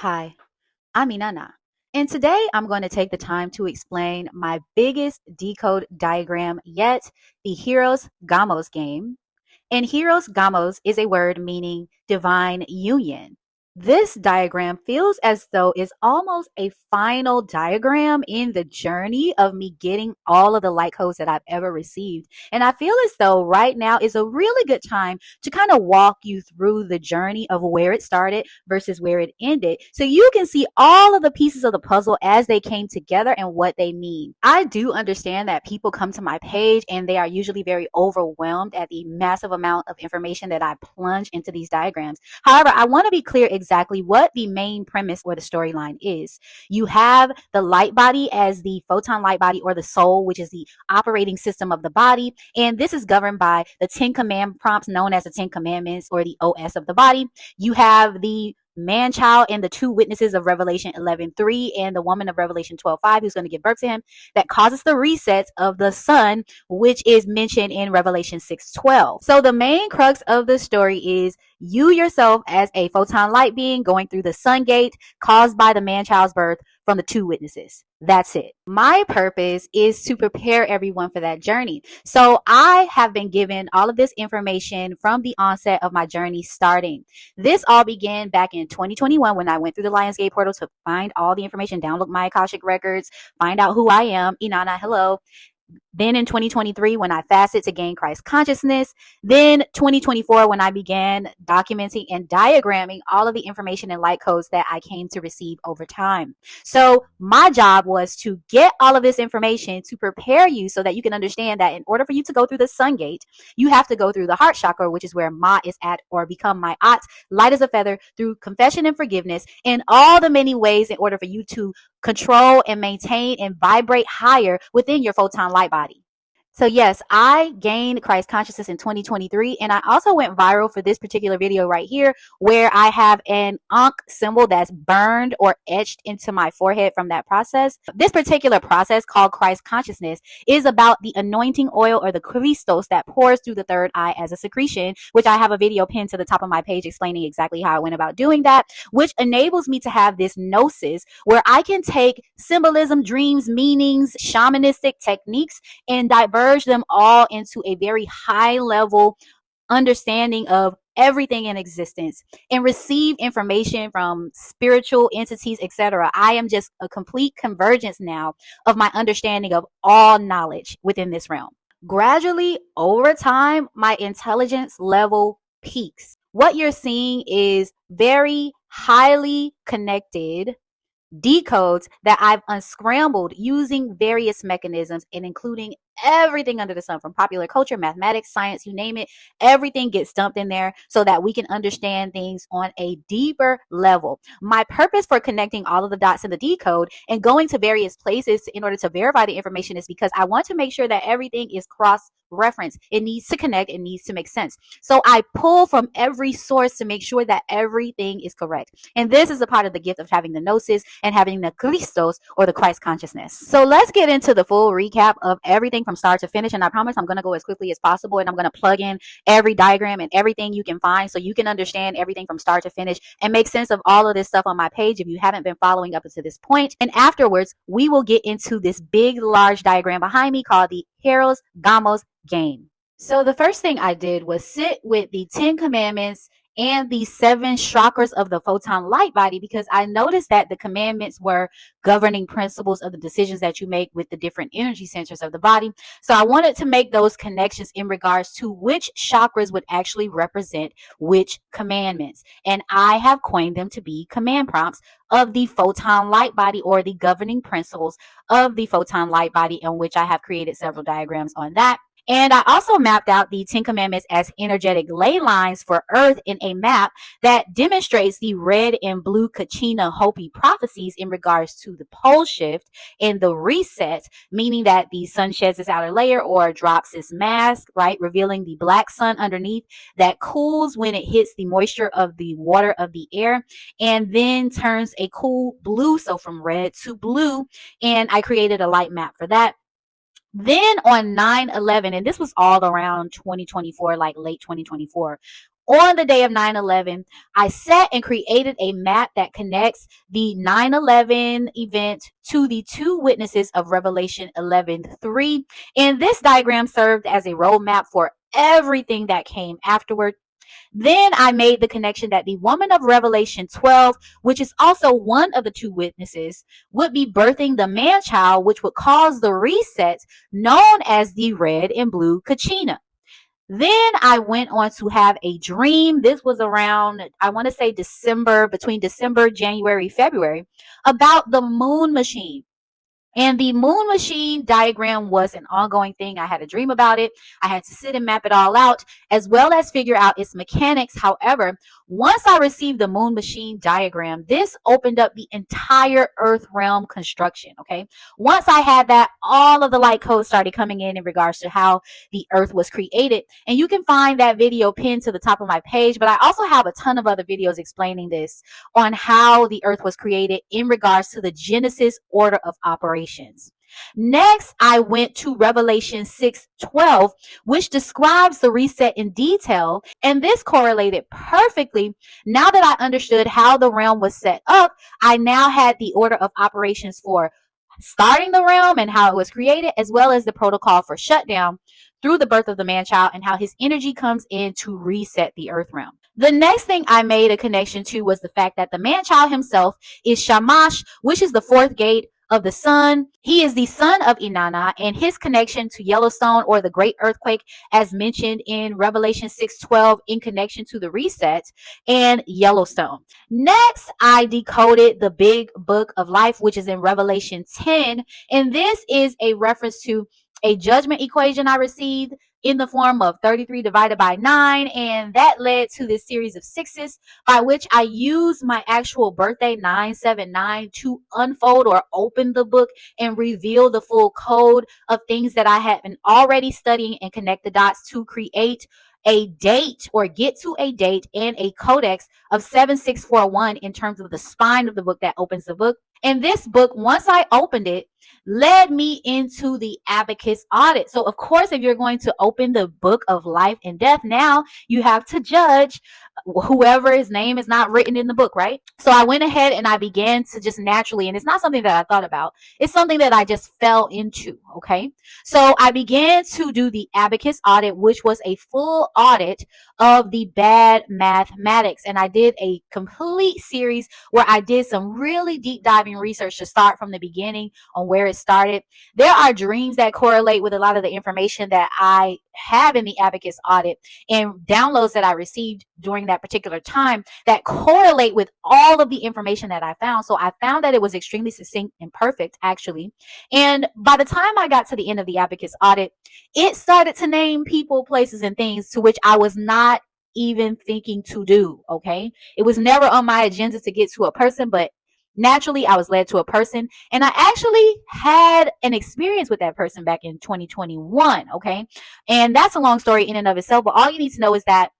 Hi, I'm Inanna, and today I'm going to take the time to explain my biggest decode diagram yet, the Hier-OS Gam-OS game. And Hier-OS Gam-OS is a word meaning divine union. This diagram feels as though it's almost a final diagram in the journey of me getting all of the light codes that I've ever received. And I feel as though right now is a really good time to kind of walk you through the journey of where it started versus where it ended. So you can see all of the pieces of the puzzle as they came together and what they mean. I do understand that people come to my page and they are usually very overwhelmed at the massive amount of information that I plunge into these diagrams. However, I want to be clear exactly what the main premise or the storyline is. You have the light body as the photon light body or the soul, which is the operating system of the body. And this is governed by the 10 command prompts known as the 10 commandments or the OS of the body. You have the man child and the two witnesses of Revelation 11:3 and the woman of Revelation 12:5 who's going to give birth to him that causes the resets of the sun, which is mentioned in Revelation 6:12. So the main crux of the story is you yourself as a photon light being going through the sun gate caused by the man child's birth from the two witnesses. That's it. My purpose is to prepare everyone for that journey. So I have been given all of this information from the onset of my journey starting. This all began back in 2021 when I went through the Lionsgate portal to find all the information, download my Akashic records, find out who I am. Inanna, hello. Then in 2023, when I fasted to gain Christ consciousness. Then 2024, when I began documenting and diagramming all of the information and light codes that I came to receive over time. So my job was to get all of this information to prepare you so that you can understand that in order for you to go through the sun gate, you have to go through the heart chakra, which is where Ma is at, or become my At, light as a feather, through confession and forgiveness, in all the many ways in order for you to control and maintain and vibrate higher within your photon light body. So yes, I gained Christ consciousness in 2023, and I also went viral for this particular video right here, where I have an Ankh symbol that's burned or etched into my forehead from that process. This particular process, called Christ consciousness, is about the anointing oil or the Christos that pours through the third eye as a secretion, which I have a video pinned to the top of my page explaining exactly how I went about doing that, which enables me to have this gnosis where I can take symbolism, dreams, meanings, shamanistic techniques, and diverge them all into a very high level understanding of everything in existence and receive information from spiritual entities, etc. I am just a complete convergence now of my understanding of all knowledge within this realm. Gradually, over time, my intelligence level peaks. What you're seeing is very highly connected decodes that I've unscrambled using various mechanisms and including everything under the sun, from popular culture, mathematics, science, you name it. Everything gets dumped in there so that we can understand things on a deeper level. My purpose for connecting all of the dots in the decode and going to various places in order to verify the information is because I want to make sure that everything is cross reference. It needs to connect. It needs to make sense. So I pull from every source to make sure that everything is correct. And this is a part of the gift of having the gnosis and having the Christos or the Christ consciousness. So let's get into the full recap of everything from start to finish. And I promise I'm going to go as quickly as possible. And I'm going to plug in every diagram and everything you can find so you can understand everything from start to finish and make sense of all of this stuff on my page if you haven't been following up until this point. And afterwards, we will get into this big, large diagram behind me called the Hier-OS Gam-OS game. So the first thing I did was sit with the 10 commandments and the 7 chakras of the photon light body, because I noticed that the commandments were governing principles of the decisions that you make with the different energy centers of the body. So I wanted to make those connections in regards to which chakras would actually represent which commandments. And I have coined them to be command prompts of the photon light body, or the governing principles of the photon light body, in which I have created several diagrams on that. And I also mapped out the 10 commandments as energetic ley lines for Earth in a map that demonstrates the red and blue Kachina Hopi prophecies in regards to the pole shift and the reset, meaning that the sun sheds its outer layer or drops its mask, right, revealing the black sun underneath that cools when it hits the moisture of the water of the air, and then turns a cool blue, so from red to blue. And I created a light map for that. Then on 9/11, and this was all around 2024, like late 2024, On the day of 9/11, I sat and created a map that connects the 9/11 event to the two witnesses of Revelation 11:3. And this diagram served as a roadmap for everything that came afterward. Then I made the connection that the woman of Revelation 12, which is also one of the two witnesses, would be birthing the man child, which would cause the reset known as the red and blue Kachina. Then I went on to have a dream. This was around, I want to say December, between December, January, February, about the moon machine. And the moon machine diagram was an ongoing thing. I had a dream about it. I had to sit and map it all out, as well as figure out its mechanics. However, once I received the moon machine diagram, this opened up the entire Earth realm construction. Okay. Once I had that, all of the light codes started coming in regards to how the Earth was created. And you can find that video pinned to the top of my page. But I also have a ton of other videos explaining this on how the Earth was created in regards to the Genesis order of operations. Next, I went to Revelation 6:12, which describes the reset in detail, and this correlated perfectly. Now that I understood how the realm was set up, I now had the order of operations for starting the realm and how it was created, as well as the protocol for shutdown through the birth of the man child and how his energy comes in to reset the earth realm. The next thing I made a connection to was the fact that the man child himself is Shamash, which is the fourth gate of the sun. He is the son of Inanna, and his connection to Yellowstone, or the great earthquake, as mentioned in Revelation 6:12, in connection to the reset and Yellowstone. Next, I decoded the big book of life, which is in Revelation 10, and this is a reference to a judgment equation I received in the form of 33 divided by 9, and that led to this series of sixes by which I used my actual birthday 979 to unfold or open the book and reveal the full code of things that I had been already studying, and connect the dots to create a date, or get to a date and a codex of 7641 in terms of the spine of the book that opens the book. And this book, once I opened it, led me into the abacus audit. So of course, if you're going to open the book of life and death, now you have to judge whoever's name is not written in the book, right? So I went ahead and I began to just naturally, and it's not something that I thought about, it's something that I just fell into. Okay. So I began to do the abacus audit, which was a full audit of the bad mathematics. And I did a complete series where I did some really deep diving research to start from the beginning on where it started. There are dreams that correlate with a lot of the information that I have in the abacus audit, and downloads that I received during that particular time that correlate with all of the information that I found. So I found that it was extremely succinct and perfect, actually. And by the time I got to the end of the abacus audit, it started to name people, places, and things to which I was not even thinking to do. Okay. It was never on my agenda to get to a person, but naturally I was led to a person, and I actually had an experience with that person back in 2021. Okay. And that's a long story in and of itself, but all you need to know is that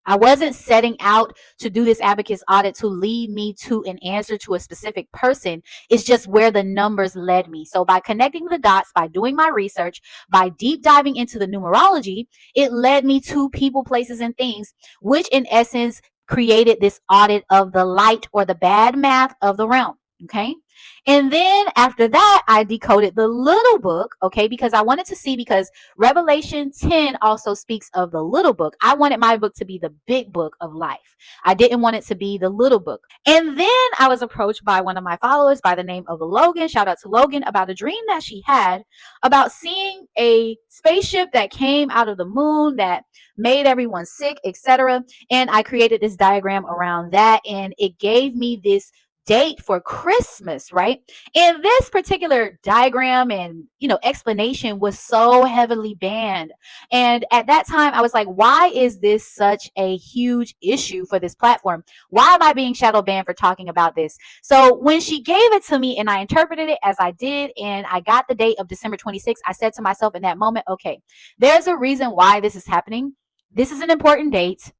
I wasn't setting out to do this abacus audit to lead me to an answer to a specific person. It's just where the numbers led me. So by connecting the dots, by doing my research, by deep diving into the numerology, it led me to people, places, and things, which in essence created this audit of the light, or the bad math of the realm. Okay. And then after that, I decoded the little book. Okay. Because I wanted to see, because Revelation 10 also speaks of the little book. I wanted my book to be the big book of life. I didn't want it to be the little book. And then I was approached by one of my followers by the name of Logan. Shout out to Logan, about a dream that she had about seeing a spaceship that came out of the moon that made everyone sick, etc. And I created this diagram around that, and it gave me this date for Christmas, right? And this particular diagram and, explanation was so heavily banned. And at that time, I was like, why is this such a huge issue for this platform? Why am I being shadow banned for talking about this? So when she gave it to me and I interpreted it as I did, and I got the date of December 26th, I said to myself in that moment, okay, there's a reason why this is happening. This is an important date.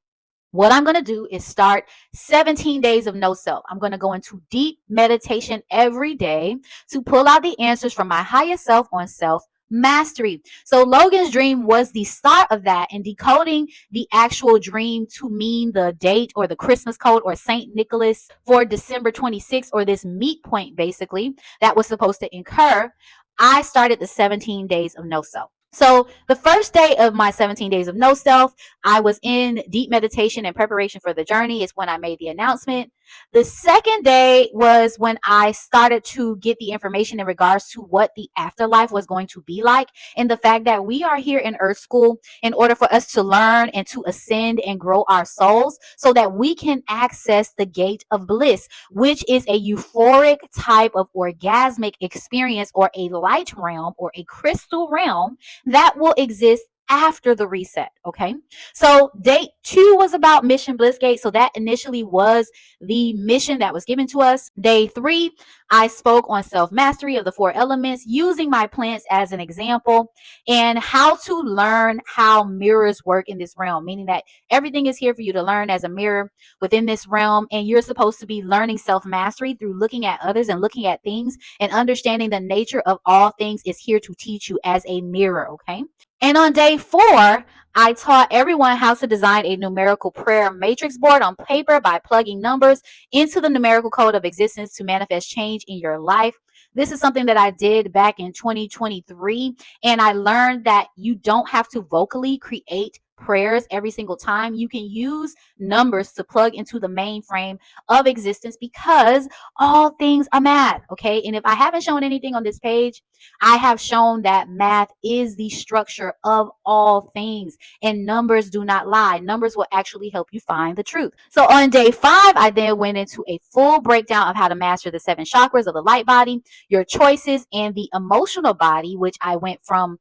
What I'm going to do is start 17 days of no self. I'm going to go into deep meditation every day to pull out the answers from my highest self on self mastery. So Logan's dream was the start of that, and decoding the actual dream to mean the date or the Christmas code or St. Nicholas for December 26th, or this meet point basically that was supposed to incur. I started the 17 days of no self. So the first day of my 17 days of no self, I was in deep meditation and preparation for the journey. Is when I made the announcement. The second day was when I started to get the information in regards to what the afterlife was going to be like, and the fact that we are here in Earth School in order for us to learn and to ascend and grow our souls so that we can access the gate of bliss, which is a euphoric type of orgasmic experience, or a light realm or a crystal realm that will exist after the reset. Okay. So day 2 was about mission blissgate. So that initially was the mission that was given to us. Day 3, I spoke on self-mastery of the 4 elements, using my plants as an example, and how to learn how mirrors work in this realm, meaning that everything is here for you to learn as a mirror within this realm, and you're supposed to be learning self-mastery through looking at others and looking at things, and understanding the nature of all things is here to teach you as a mirror. Okay. And on day 4, I taught everyone how to design a numerical prayer matrix board on paper by plugging numbers into the numerical code of existence to manifest change in your life. This is something that I did back in 2023, and I learned that you don't have to vocally create prayers every single time. You can use numbers to plug into the mainframe of existence, because all things are math. Okay. And if I haven't shown anything on this page, I have shown that math is the structure of all things, and numbers do not lie. Numbers will actually help you find the truth. So on day 5, I then went into a full breakdown of how to master the 7 chakras of the light body, your choices, and the emotional body, which I went from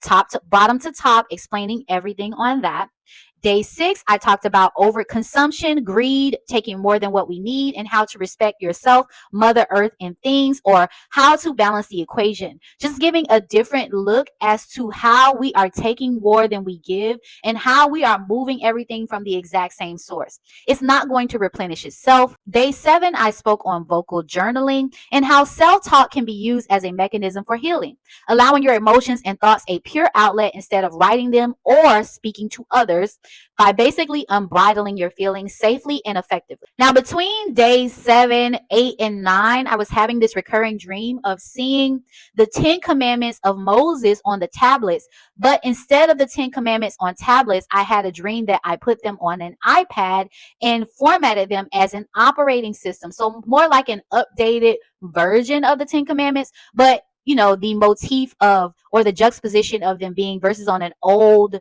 top to bottom to top, explaining everything on that. Day 6, I talked about overconsumption, greed, taking more than what we need, and how to respect yourself, Mother Earth, and things, or how to balance the equation. Just giving a different look as to how we are taking more than we give, and how we are moving everything from the exact same source. It's not going to replenish itself. Day 7, I spoke on vocal journaling and how self-talk can be used as a mechanism for healing, allowing your emotions and thoughts a pure outlet instead of writing them or speaking to others, by basically unbridling your feelings safely and effectively. Now, between days 7, 8, and 9, I was having this recurring dream of seeing the 10 commandments of Moses on the tablets. But instead of the 10 commandments on tablets, I had a dream that I put them on an iPad and formatted them as an operating system. So more like an updated version of the 10 commandments, but the motif of, or the juxtaposition of them being versus on an old,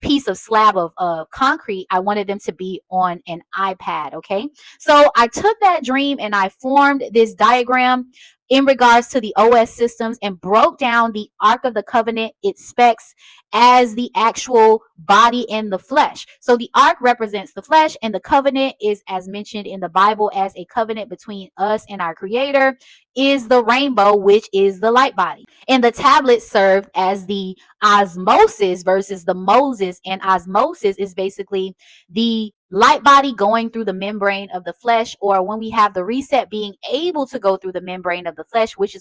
piece of slab of concrete, I wanted them to be on an iPad. Okay. So I took that dream and I formed this diagram in regards to the OS systems, and broke down the Ark of the Covenant, its specs, as the actual body in the flesh. So the Ark represents the flesh, and the covenant is, as mentioned in the Bible, as a covenant between us and our Creator, is the rainbow, which is the light body. And the tablets served as the osmosis versus the Moses, and osmosis is basically the light body going through the membrane of the flesh, or when we have the reset, being able to go through the membrane of the flesh, which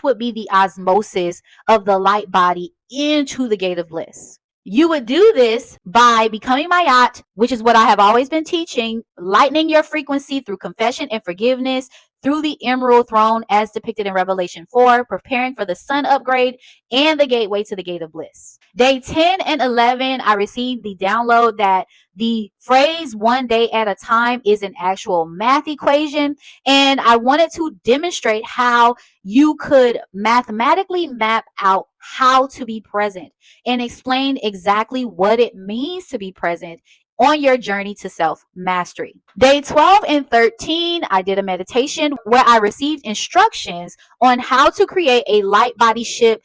would be the osmosis of the light body into the gate of bliss. You would do this by becoming Mayat, which is what I have always been teaching, lightening your frequency through confession and forgiveness, through the emerald throne as depicted in Revelation 4, preparing for the sun upgrade and the gateway to the gate of bliss. Day 10 and 11, I received the download that the phrase one day at a time is an actual math equation, and I wanted to demonstrate how you could mathematically map out how to be present, and explain exactly what it means to be present on your journey to self-mastery. Day 12 and 13, I did a meditation where I received instructions on how to create a light body ship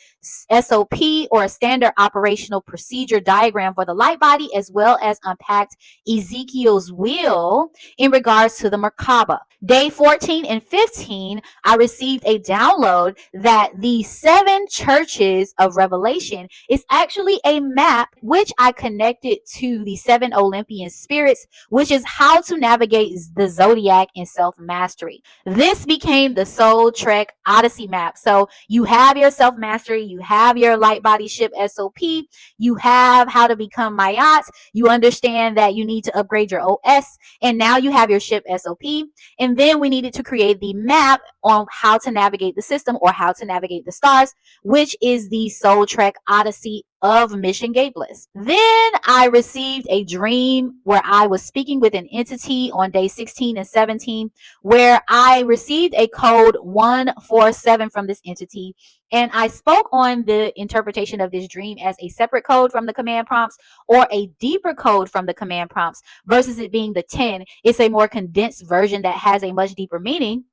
SOP, or a standard operational procedure diagram for the light body, as well as unpacked Ezekiel's will in regards to the Merkaba. Day 14 and 15, I received a download that the 7 churches of Revelation is actually a map which I connected to the 7 Olympic Olympian spirits, which is how to navigate the zodiac and self-mastery. This became the Soul Trek Odyssey map. So you have your self-mastery, you have your light body ship SOP, you have how to become Mayat, you understand that you need to upgrade your OS, and now you have your ship SOP. And then we needed to create the map on how to navigate the system or how to navigate the stars, which is the Soul Trek Odyssey of Mission Gate BLISS. Then I received a dream where I was speaking with an entity on day 16 and 17, where I received a code 147 from this entity. And I spoke on the interpretation of this dream as a separate code from the command prompts or a deeper code from the command prompts versus it being the 10. It's a more condensed version that has a much deeper meaning.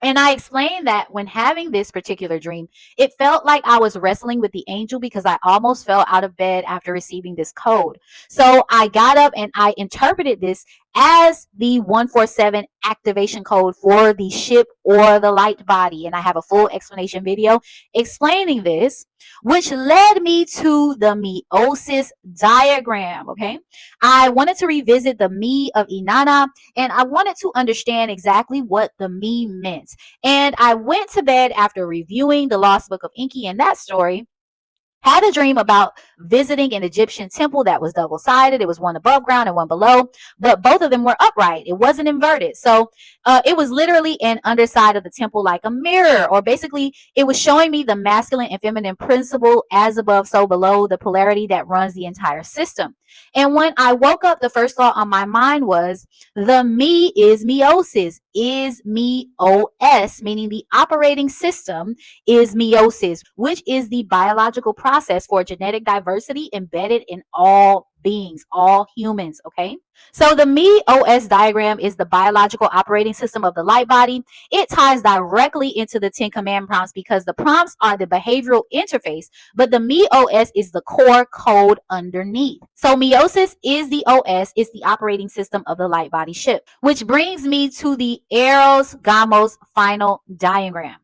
And I explained that when having this particular dream, it felt like I was wrestling with the angel because I almost fell out of bed after receiving this code. So I got up and I interpreted this as the 147 activation code for the ship or the light body. And I have a full explanation video explaining this, which led me to the meiosis diagram. Okay. I wanted to revisit the me of Inanna, and I wanted to understand exactly what the me meant. And I went to bed after reviewing the Lost Book of Enki and that story. Had a dream about visiting an Egyptian temple that was double-sided. It was one above ground and one below, but both of them were upright. It wasn't inverted. So it was literally an underside of the temple like a mirror, or basically it was showing me the masculine and feminine principle, as above, so below, the polarity that runs the entire system. And when I woke up, the first thought on my mind was the me is meiosis, is me-OS, meaning the operating system is meiosis, which is the biological process for genetic diversity embedded in all beings, all humans. Okay. So the me-OS diagram is the biological operating system of the light body. It ties directly into the 10 command prompts because the prompts are the behavioral interface, but the me-OS is the core code underneath. So meiosis is the OS, it's the operating system of the light body ship, which brings me to the Hier-OS Gam-OS final diagram.